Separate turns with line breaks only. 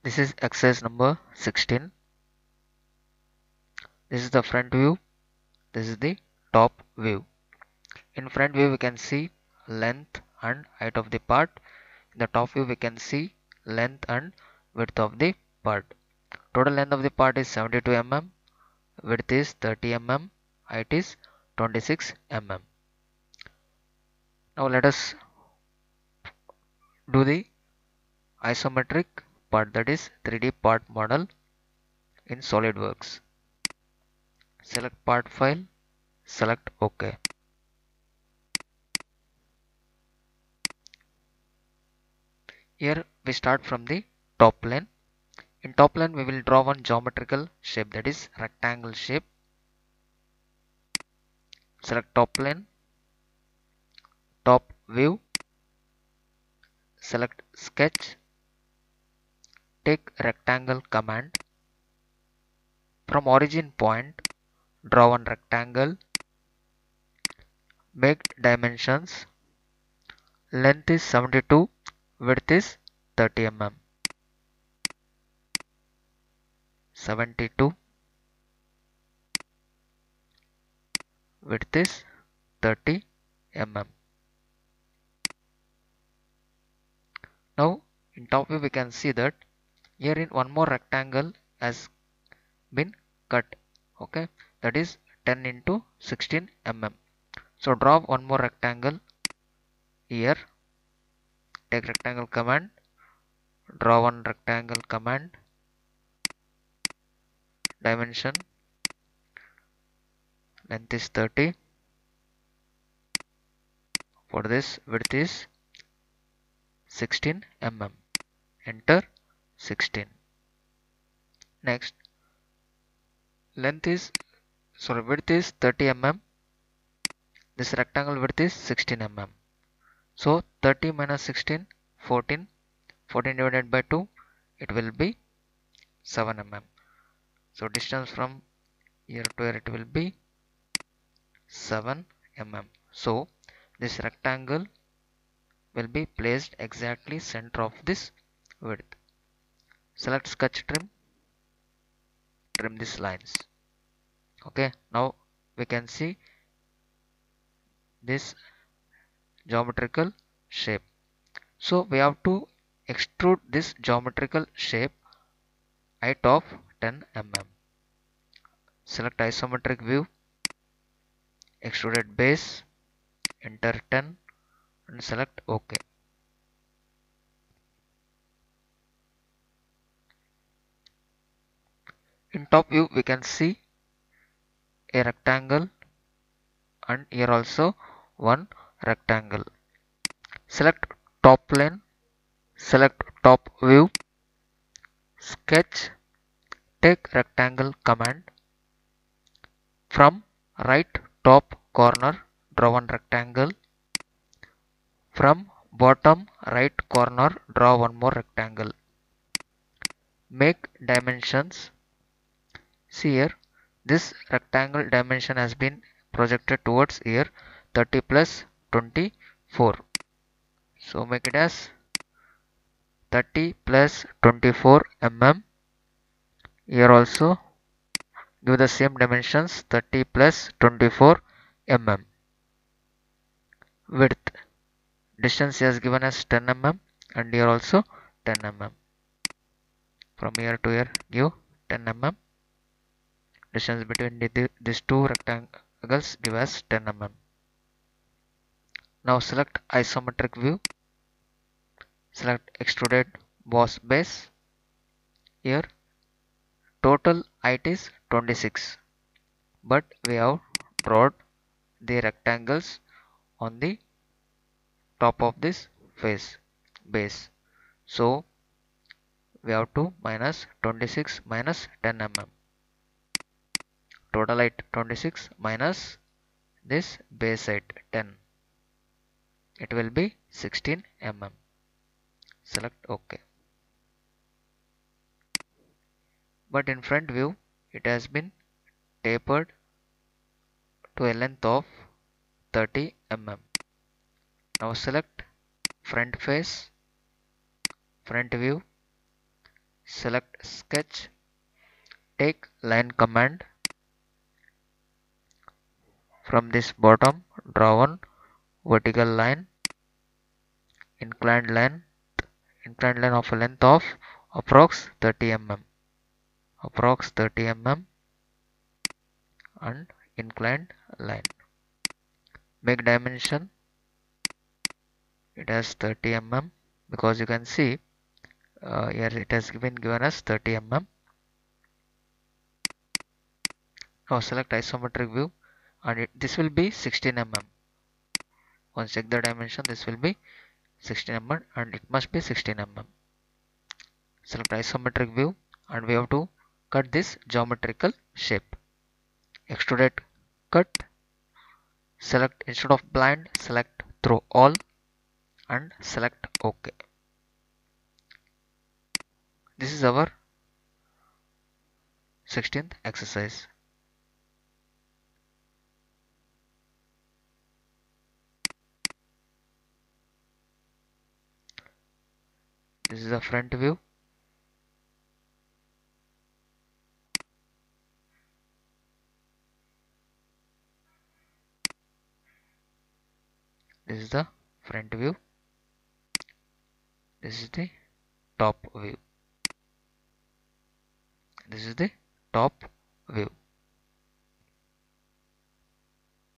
This is exercise number 16. This is the front view. This is the top view. In front view we can see length and height of the part. In the top view we can see length and width of the part. Total length of the part is 72 mm, width is 30 mm, height is 26 mm. Now let us do the isometric part, that is 3D part model in Solidworks. Select part file, select OK. Here we start from the top plane. In top plane we will draw one geometrical shape, that is rectangle shape. Select top plane, top view, select sketch, take rectangle command. From origin point, draw one rectangle, make dimensions, length is 72, width is 30 mm. 72, width is 30 mm. Now in top view we can see that here in one more rectangle has been cut. Okay, that is 10 into 16 mm. So draw one more rectangle here. Take rectangle command, draw one rectangle command, dimension, length is 30, for this width is 16 mm. Enter 16. Next, width is 30 mm. This rectangle width is 16 mm. So 30 minus 16, 14. 14 divided by 2, it will be 7 mm. So distance from here to here it will be 7 mm. So this rectangle will be placed exactly center of this width. Select sketch trim, trim these lines. Okay, now we can see this geometrical shape. So we have to extrude this geometrical shape height of 10 mm. Select isometric view, extruded base, enter 10 and select OK. In top view we can see a rectangle and here also one rectangle. Select top plane, select top view, sketch, take rectangle command. From right top corner draw one rectangle. From bottom right corner draw one more rectangle. Make dimensions. See here, this rectangle dimension has been projected towards here, 30 plus 24. So make it as 30 plus 24 mm. Here also give the same dimensions, 30 plus 24 mm. Width, distance is given as 10 mm and here also 10 mm. From here to here give 10 mm. Distance between these two rectangles give us 10 mm. Now select isometric view, select extruded boss base. Here total height is 26, but we have drawn the rectangles on the top of this face base. So we have to minus 26 minus 10 mm. Total height 26 minus this base height 10. It will be 16 mm. Select OK. But in front view it has been tapered to a length of 30 mm. Now select front face, front view, select sketch, take line command. From this bottom, draw one vertical line, inclined line, of a length of approx 30 mm, and inclined line. Make dimension, it has 30 mm, because you can see here it has given us 30 mm. Now select isometric view, and this will be 16 mm. Once check the dimension, this will be 16 mm and it must be 16 mm. Select isometric view, and we have to cut this geometrical shape. Extruded cut, select instead of blind, select through all and select OK. This is our 16th exercise. This is the front view. This is the front view. This is the top view. This is the top view.